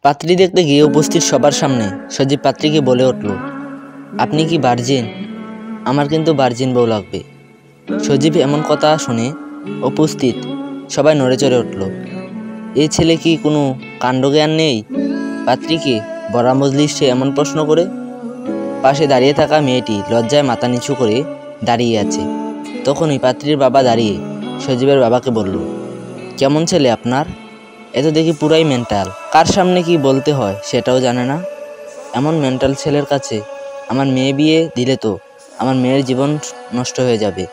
পাত্রী দেখতে গিয়ে উপস্থিত সবার সামনে সজীব পাত্রীকে বলে উঠল, আপনি কি ভার্জিন? আমার কিন্তু ভার্জিন বউ লাগবে। সজীব এমন কথা শুনে উপস্থিত সবাই নড়ে চড়ে উঠল। এই ছেলে কি কোনো কাণ্ডজ্ঞান নেই? পাত্রীকে বড়া মজলিসে এমন প্রশ্ন করে? পাশে দাঁড়িয়ে থাকা মেয়েটি লজ্জায় মাথা নিচু করে দাঁড়িয়ে আছে। তখনই পাত্রীর বাবা দাঁড়িয়ে সজীবের বাবাকে বলল, কেমন ছেলে আপনার? এত দেখি পুরাই মেন্টাল। কার সামনে কি বলতে হয় সেটাও জানে না। এমন মেন্টাল ছেলের কাছে আমার মেয়ে বিয়ে দিলে তো আমার মেয়ের জীবন নষ্ট হয়ে যাবে।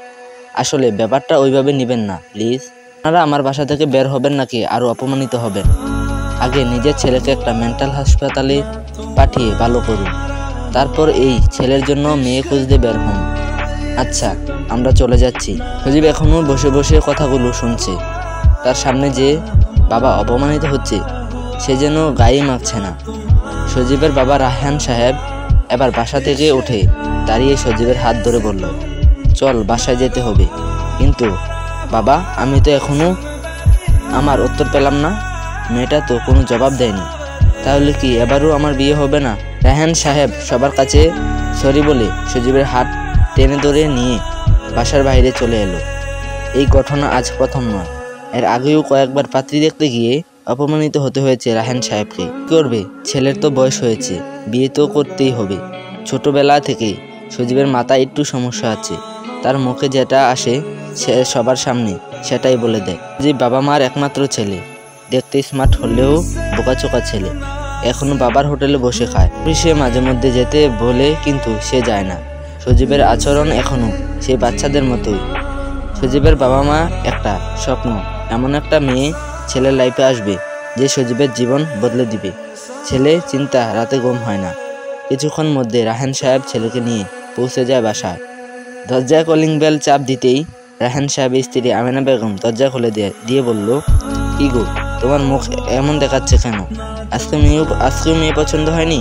আসলে ব্যাপারটা ওইভাবে নেবেন না প্লিজ। আপনারা আমার বাসা থেকে বের হবেন নাকি আরও অপমানিত হবেন? আগে নিজের ছেলেকে একটা মেন্টাল হাসপাতালে পাঠিয়ে ভালো করুন, তারপর এই ছেলের জন্য মেয়ে খুঁজতে বের হন। আচ্ছা, আমরা চলে যাচ্ছি। সজীব এখনও বসে বসে কথাগুলো শুনছে। তার সামনে যে বাবা অপমানিত হচ্ছে সে যেন গায়ে মাখছে না। সজীবের বাবা রায়হান সাহেব এবার বাসা থেকে উঠে দাঁড়িয়ে সজীবের হাত ধরে বলল, চল বাসায় যেতে হবে। কিন্তু বাবা, আমি তো এখনো আমার উত্তর পেলাম না। মেয়েটা তো কোনো জবাব দেয়নি। তাহলে কি এবারও আমার বিয়ে হবে না? রায়হান সাহেব সবার কাছে সরি বলে সজীবের হাত টেনে ধরে নিয়ে বাসার বাইরে চলে এলো। এই ঘটনা আজ প্রথম নয়, এর আগেও কয়েকবার পাত্রী দেখতে গিয়ে অপমানিত হতে হয়েছে রায়হান সাহেবকে। কি করবে, ছেলের তো বয়স হয়েছে, বিয়ে তো করতেই হবে। ছোটবেলা থেকেই সজীবের মাথায় একটু সমস্যা আছে। তার মুখে যেটা আসে সে সবার সামনে সেটাই বলে দেয়। সজীব বাবা মার একমাত্র ছেলে, দেখতে স্মার্ট হলেও বোকাচোকা ছেলে। এখনো বাবার হোটেলে বসে খায়। সে মাঝে মধ্যে যেতে বলে কিন্তু সে যায় না। সজীবের আচরণ এখনো সেই বাচ্চাদের মতোই। সজীবের বাবা মা একটা স্বপ্ন, এমন একটা মেয়ে ছেলের লাইফে আসবে যে সজীবের জীবন বদলে দিবে। ছেলে চিন্তা রাতে ঘুম হয় না। কিছুক্ষণ মধ্যে রায়হান সাহেব ছেলেকে নিয়ে পৌঁছে যায় বাসায়। দরজায় কলিং বেল চাপ দিতেই রায়হান সাহেবের স্ত্রী আমেনা বেগম দরজা খুলে দিয়ে বলল, কি গো, তোমার মুখ এমন দেখাচ্ছে কেন? আজকে মেয়ে পছন্দ হয়নি?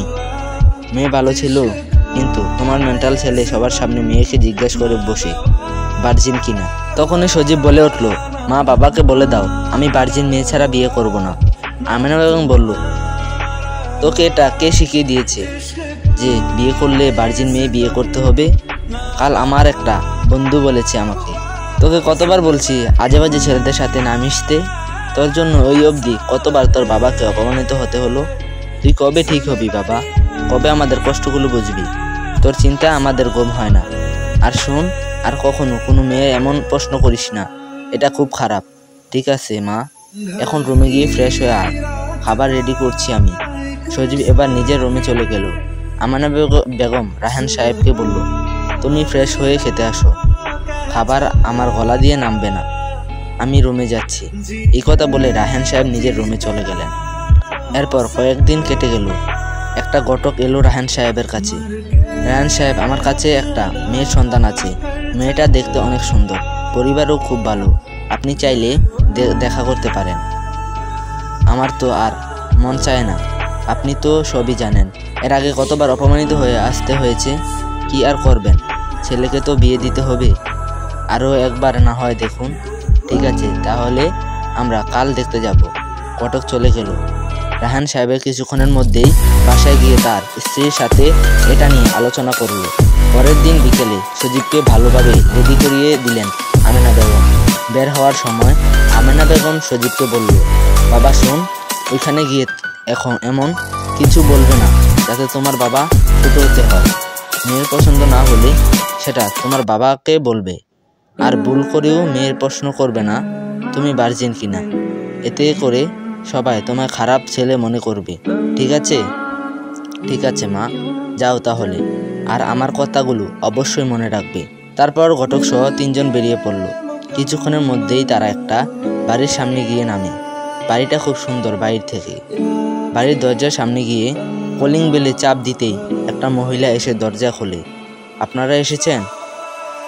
মেয়ে ভালো ছিল, কিন্তু তোমার মেন্টাল ছেলে সবার সামনে মেয়েকে জিজ্ঞেস করে বসে ভার্জিন কিনা। তখনই সজীব বলে উঠল, মা, বাবাকে বলে দাও আমি ভার্জিন মেয়ে ছাড়া বিয়ে করব না। আমেনা বেগম বলল, তোকে এটা কে শিখিয়ে দিয়েছে যে বিয়ে করলে ভার্জিন মেয়ে বিয়ে করতে হবে? কাল আমার একটা বন্ধু বলেছে আমাকে। তোকে কতবার বলছি আজে বাজে ছেলেদের সাথে না মিশতে? তোর জন্য ওই অবধি কতবার তোর বাবাকে অপমানিত হতে হলো। তুই কবে ঠিক হবি বাবা? কবে আমাদের কষ্টগুলো বুঝবি? তোর চিন্তা আমাদের ঘুম হয় না। আর শোন, আর কখনো কোনো মেয়ে এমন প্রশ্ন করিস না, এটা খুব খারাপ। ঠিক আছে মা, এখন রুমে গিয়ে ফ্রেশ হয়ে আয়, খাবার রেডি করছি আমি। সজীব এবার নিজের রুমে চলে গেল। আমেনা বেগম রায়হান সাহেবকে বলল, তুমি ফ্রেশ হয়ে খেতে আসো, খাবার আমার গলা দিয়ে নামবে না, আমি রুমে যাচ্ছি। এই কথা বলে রায়হান সাহেব নিজের রুমে চলে গেলেন। এরপর কয়েকদিন কেটে গেল। একটা ঘটক এলো রায়হান সাহেবের কাছে। রায়হান সাহেব, আমার কাছে একটা মেয়ের সন্তান আছে। মেয়েটা দেখতে অনেক সুন্দর, পরিবারও খুব ভালো। আপনি চাইলে দেখা করতে পারেন। আমার তো আর মন চায় না, আপনি তো সবই জানেন। এর আগে কতবার অপমানিত হয়ে আসতে হয়েছে। কি আর করবেন, ছেলেকে তো বিয়ে দিতে হবে। আরও একবার না হয় দেখুন। ঠিক আছে, তাহলে আমরা কাল দেখতে যাব। ঘটক চলে গেল। রায়হান সাহেবের কিছুক্ষণের মধ্যেই বাসায় গিয়ে তার স্ত্রীর সাথে এটা নিয়ে আলোচনা করল। পরের দিন বিকেলে সজীবকে ভালোভাবে রেডি করিয়ে দিলেন আমেনা বেগম। বের হওয়ার সময় আমেনা বেগম সজীবকে বলল, বাবা শোন, ওইখানে গিয়ে এখন এমন কিছু বলবে না যাতে তোমার বাবা ছোট হতে হয়। মেয়ের পছন্দ না হলে সেটা তোমার বাবাকে বলবে। আর ভুল করেও মেয়ের প্রশ্ন করবে না তুমি ভার্জিন কিনা। এতে করে সবাই তোমায় খারাপ ছেলে মনে করবে। ঠিক আছে? ঠিক আছে মা, যাও তাহলে। আর আমার কথাগুলো অবশ্যই মনে রাখবে। তারপর ঘটক সহ তিনজন বেরিয়ে পড়ল। কিছুক্ষণের মধ্যেই তারা একটা বাড়ির সামনে গিয়ে নামে। বাড়িটা খুব সুন্দর। বাইরে থেকে বাড়ির দরজার সামনে গিয়ে কলিং বেলে চাপ দিতেই একটা মহিলা এসে দরজা খোলে। আপনারা এসেছেন?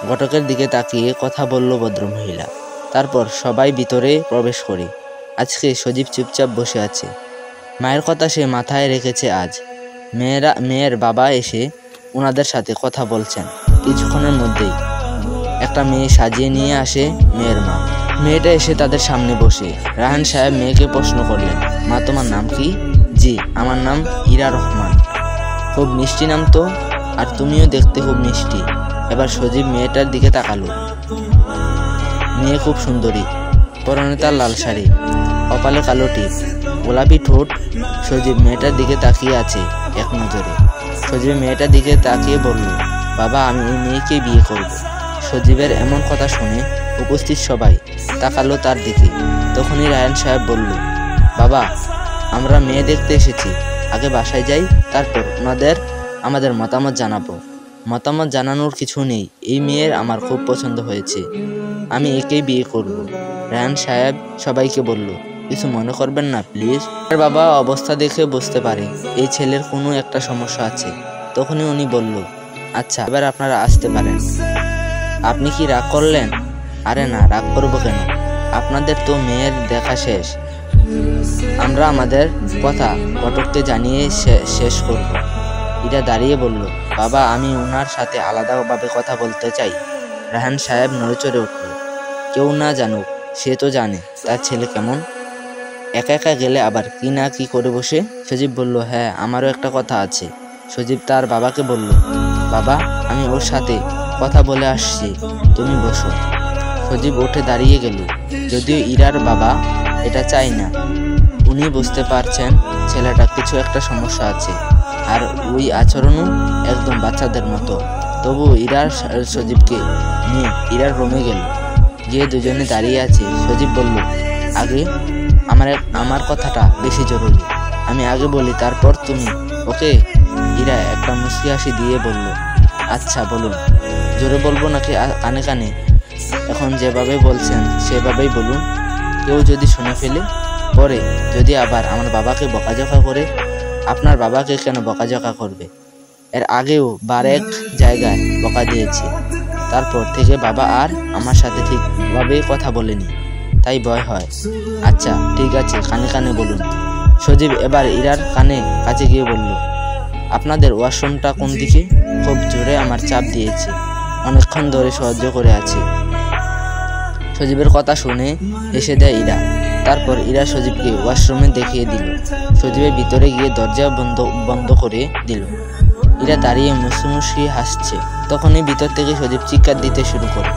ঘটকের দিকে তাকিয়ে কথা বলল ভদ্রমহিলা। তারপর সবাই ভিতরে প্রবেশ করে। আজকে সজীব চুপচাপ বসে আছে। মায়ের কথা সে মাথায় রেখেছে আজ। মেয়ের বাবা এসে ওনাদের সাথে কথা বলছেন। কিছুক্ষণের মধ্যেই একটা মেয়ে সাজিয়ে নিয়ে আসে মেয়ের মা। মেয়েটা এসে তাদের সামনে বসে। রায়হান সাহেব মেয়েকে প্রশ্ন করলেন, মা, তোমার নাম কি? জি, জি, আমার নাম ইরা রহমান। খুব মিষ্টি নাম তো, আর তুমিও দেখতে খুব মিষ্টি। এবার সজীব মেয়েটার দিকে তাকালো। মেয়ে খুব সুন্দরী, পরনে তার লাল শাড়ি, কপালে কালো টিপ, গোলাপি ঠোঁট। সজীব মেয়েটার দিকে তাকিয়ে আছে এক নজরে। সজীব মেয়েটার দিকে তাকিয়ে বলল, বাবা, আমি এই মেয়েকে বিয়ে করব। সজীবের এমন কথা শুনে উপস্থিত সবাই তাকালো তার দিকে। তখনই রায়হান সাহেব বলল, বাবা, আমরা মেয়ে দেখতে এসেছি, আগে বাসায় যাই, তারপর আমাদের মতামত জানাবো। মতামত জানানোর কিছু নেই, এই মেয়ের আমার খুব পছন্দ হয়েছে, আমি একেই বিয়ে করব। রায়হান সাহেব সবাইকে বলল, কিছু মনে করবেন না প্লিজ। তার বাবা অবস্থা দেখে বুঝতে পারে এই ছেলের কোনো একটা সমস্যা আছে। তখনই উনি বলল, আচ্ছা, এবার আপনারা আসতে পারেন। আপনি কি রাগ করলেন? আরে না, রাগ করবো কেন? আপনাদের তো মেয়ের দেখা শেষ, আমরা আমাদের কথা ঘটককে জানিয়ে শেষ করব। ইরা দাঁড়িয়ে বলল, বাবা, আমি ওনার সাথে আলাদাভাবে কথা বলতে চাই। রায়হান সাহেব নড়েচড়ে উঠল। কেউ না জানুক, সে তো জানে তার ছেলে কেমন। একা একা গেলে আবার কি না কি করে বসে। সজীব বলল, হ্যাঁ, আমারও একটা কথা আছে। সজীব তার বাবাকে বলল, বাবা, আমি ওর সাথে কথা বলে আসছি, তুমি বসো। সজীব উঠে দাঁড়িয়ে গেল। যদিও ইরার বাবা এটা চায় না, উনি বুঝতে পারছেন ছেলেটা কিছু একটা সমস্যা আছে, আর ওই আচরণও একদম বাচ্চাদের মতো। তবু ইরার সজীবকে নিয়ে ইরার রুমে গেল। গিয়ে দুজনে দাঁড়িয়ে আছে। সজীব বলল, আগে আমার কথাটা বেশি জরুরি, আমি আগে বলি, তারপর তুমি, ওকে? ইরা একটা মুচকি হাসি দিয়ে বলল, আচ্ছা বলুন। জোরে বলবো নাকি কানে কানে? এখন যেভাবে বলছেন সেভাবেই বলুন। কেউ যদি শুনে ফেলে, পরে যদি আবার আমার বাবাকে বকাঝকা করে? আপনার বাবাকে কেন বকাঝকা করবে? এর আগেও বারেক জায়গায় বকা দিয়েছে, তারপর থেকে বাবা আর আমার সাথে ঠিকভাবে কথা বলেনি, তাই ভয় হয়। আচ্ছা ঠিক আছে, কানে কানে বলুন। সজীব এবার ইরার কাছে গিয়ে বলল, আপনাদের ওয়াশরুমটা কোন দিকে? খুব জোরে আমার চাপ দিয়েছে, অনেকক্ষণ ধরে সহ্য করে আছি। সজীবের কথা শুনে হেসে দেয় ইরা। তারপর ইরা সজীবকে ওয়াশরুমে দেখিয়ে দিল। সজীবের ভিতরে গিয়ে দরজা বন্ধ করে দিল। ইরা দাঁড়িয়ে মুসি হাসছে। তখনই ভিতর থেকে সজীব চিৎকার দিতে শুরু করে।